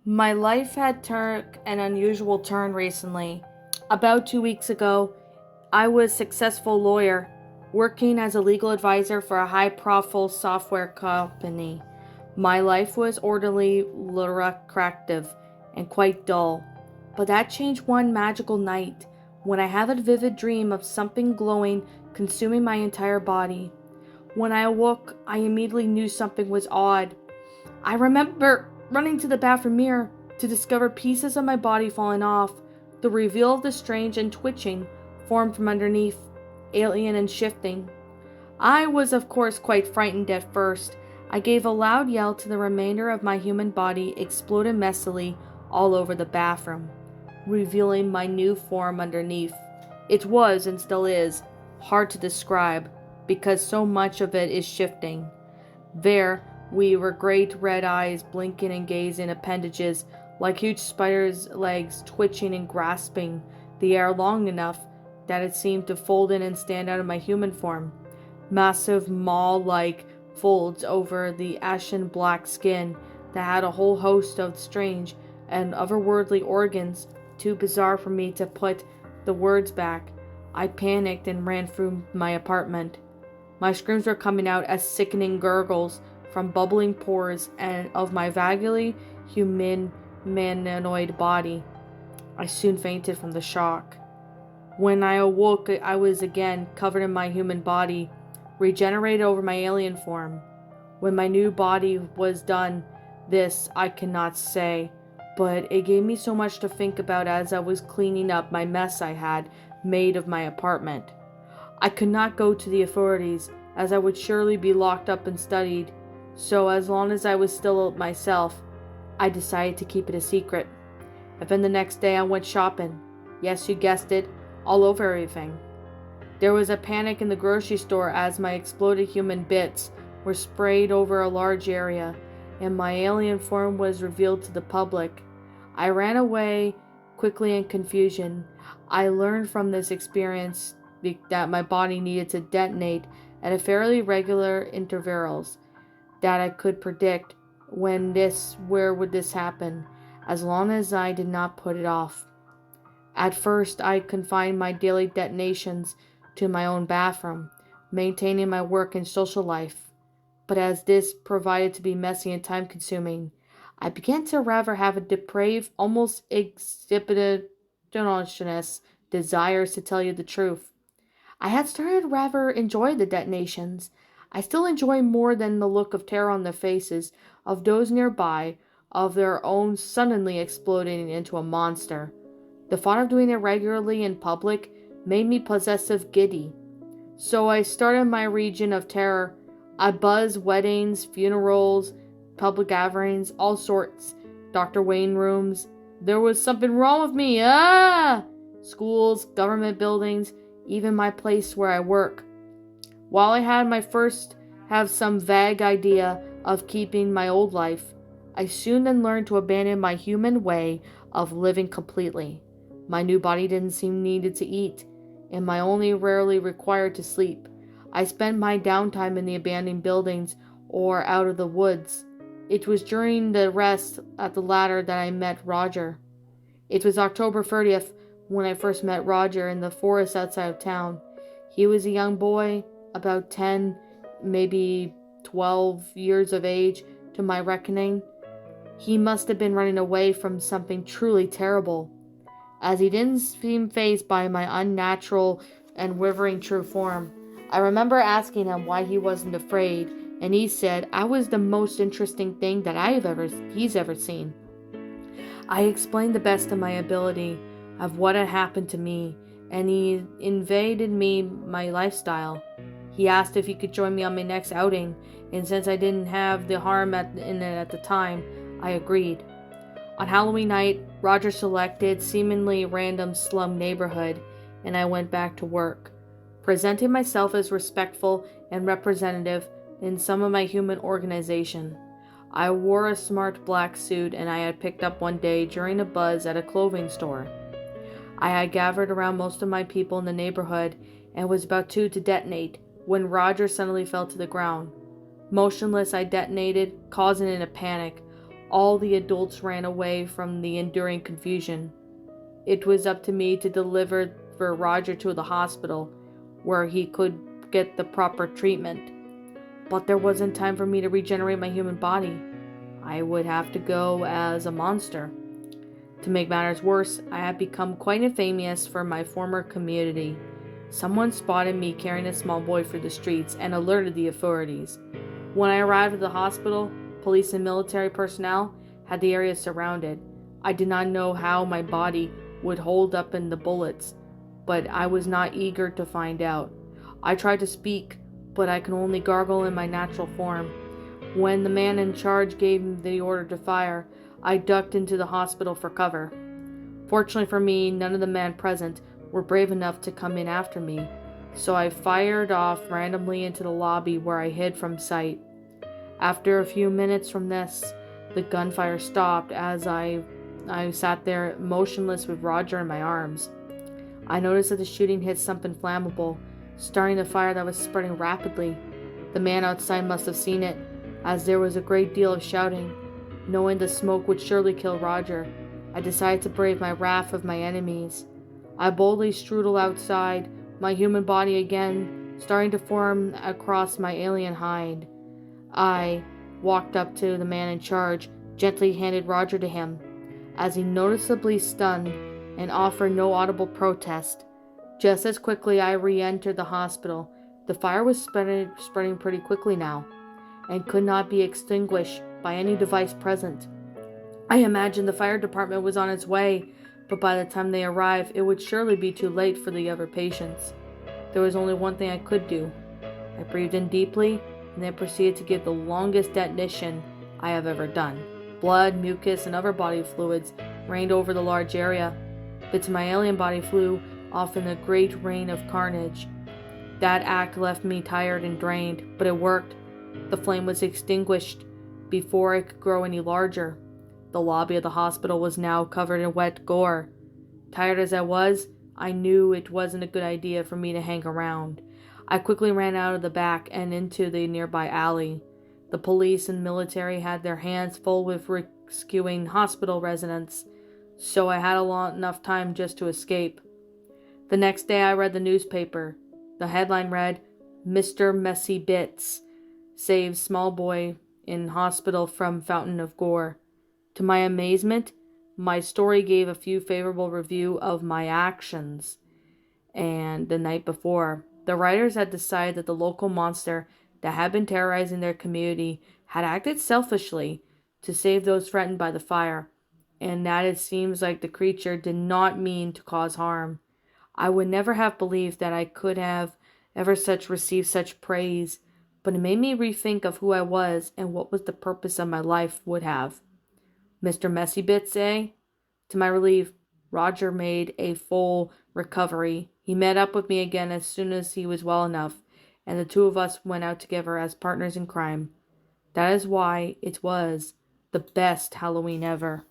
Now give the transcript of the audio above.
My life had took an unusual turn recently. About 2 weeks ago, I was a successful lawyer, working as a legal advisor for a high-profile software company. My life was orderly, lucrative, and quite dull. But that changed one magical night, when I had a vivid dream of something glowing consuming my entire body. When I awoke, I immediately knew something was odd. I remember running to the bathroom mirror to discover pieces of my body falling off, the reveal of the strange and twitching formed from underneath, alien and shifting. I was, of course, quite frightened at first. I gave a loud yell to the remainder of my human body exploded messily all over the bathroom, revealing my new form underneath. It was, and still is, hard to describe because so much of it is shifting. There we were great red eyes blinking and gazing, appendages like huge spiders' legs twitching and grasping the air long enough that it seemed to fold in and stand out of my human form. Massive maw-like folds over the ashen black skin that had a whole host of strange and otherworldly organs, too bizarre for me to put the words back. I panicked and ran through my apartment. My screams were coming out as sickening gurgles from bubbling pores and of my vaguely humanoid body. I soon fainted from the shock. When I awoke, I was again covered in my human body, regenerated over my alien form. When my new body was done, this I cannot say, but it gave me so much to think about as I was cleaning up my mess I had made of my apartment. I could not go to the authorities, as I would surely be locked up and studied, so as long as I was still myself, I decided to keep it a secret. And then the next day I went shopping. Yes, you guessed it, all over everything. There was a panic in the grocery store as my exploded human bits were sprayed over a large area, and my alien form was revealed to the public. I ran away quickly in confusion. I learned from this experience that my body needed to detonate at a fairly regular intervals, that I could predict where would this happen, as long as I did not put it off. At first, I confined my daily detonations to my own bathroom, maintaining my work and social life. But as this provided to be messy and time-consuming, I began to rather have a depraved, almost exhibitionist desires to tell you the truth. I had started to rather enjoy the detonations. I still enjoy more than the look of terror on the faces of those nearby, of their own suddenly exploding into a monster. The thought of doing it regularly in public made me possessive giddy. So I started my region of terror. I buzzed weddings, funerals, public gatherings, all sorts, Dr. Wayne rooms. There was something wrong with me. Schools, government buildings, even my place where I work. While I had my first have some vague idea of keeping my old life, I soon then learned to abandon my human way of living completely. My new body didn't seem needed to eat, and my only rarely required to sleep. I spent my downtime in the abandoned buildings or out of the woods. It was during the rest at the latter that I met Roger. It was October 30th when I first met Roger in the forest outside of town. He was a young boy, about 10, maybe 12 years of age to my reckoning. He must have been running away from something truly terrible, as he didn't seem fazed by my unnatural and withering true form. I remember asking him why he wasn't afraid, and he said I was the most interesting thing that he's ever seen. I explained the best of my ability of what had happened to me, and he invaded my lifestyle. He asked if he could join me on my next outing, and since I didn't have the harm in it at the time, I agreed. On Halloween night, Roger selected seemingly random slum neighborhood, and I went back to work, presenting myself as respectful and representative in some of my human organization. I wore a smart black suit and I had picked up one day during a buzz at a clothing store. I had gathered around most of my people in the neighborhood and was about to detonate when Roger suddenly fell to the ground. Motionless, I detonated, causing in a panic. All the adults ran away from the enduring confusion. It was up to me to deliver Roger to the hospital, where he could get the proper treatment. But there wasn't time for me to regenerate my human body. I would have to go as a monster. To make matters worse, I had become quite infamous for my former community. Someone spotted me carrying a small boy through the streets and alerted the authorities. When I arrived at the hospital, police and military personnel had the area surrounded. I did not know how my body would hold up in the bullets, but I was not eager to find out. I tried to speak, but I could only gargle in my natural form. When the man in charge gave the order to fire, I ducked into the hospital for cover. Fortunately for me, none of the men present were brave enough to come in after me, so I fired off randomly into the lobby where I hid from sight. After a few minutes from this, the gunfire stopped as I sat there motionless with Roger in my arms. I noticed that the shooting hit something flammable, starting a fire that was spreading rapidly. The man outside must have seen it, as there was a great deal of shouting. Knowing the smoke would surely kill Roger, I decided to brave my wrath of my enemies. I boldly strudel outside, my human body again starting to form across my alien hide. I walked up to the man in charge, gently handed Roger to him. As he noticeably stunned and offered no audible protest, just as quickly I re-entered the hospital. The fire was spreading pretty quickly now, and could not be extinguished by any device present. I imagined the fire department was on its way, but by the time they arrived, it would surely be too late for the other patients. There was only one thing I could do. I breathed in deeply, and then proceeded to give the longest detonation I have ever done. Blood, mucus, and other body fluids rained over the large area. Bits of my alien body flew off in a great rain of carnage. That act left me tired and drained, but it worked. The flame was extinguished before it could grow any larger. The lobby of the hospital was now covered in wet gore. Tired as I was, I knew it wasn't a good idea for me to hang around. I quickly ran out of the back and into the nearby alley. The police and military had their hands full with rescuing hospital residents, so I had enough time just to escape. The next day I read the newspaper. The headline read, "Mr. Messy Bits saves small boy in hospital from fountain of gore." To my amazement, my story gave a few favorable review of my actions. And the night before, the writers had decided that the local monster that had been terrorizing their community had acted selfishly to save those threatened by the fire, and that it seems like the creature did not mean to cause harm. I would never have believed that I could have ever received such praise, but it made me rethink of who I was and what was the purpose of my life would have. Mr. Messybits, eh? To my relief, Roger made a full recovery. He met up with me again as soon as he was well enough, and the two of us went out together as partners in crime. That is why it was the best Halloween ever.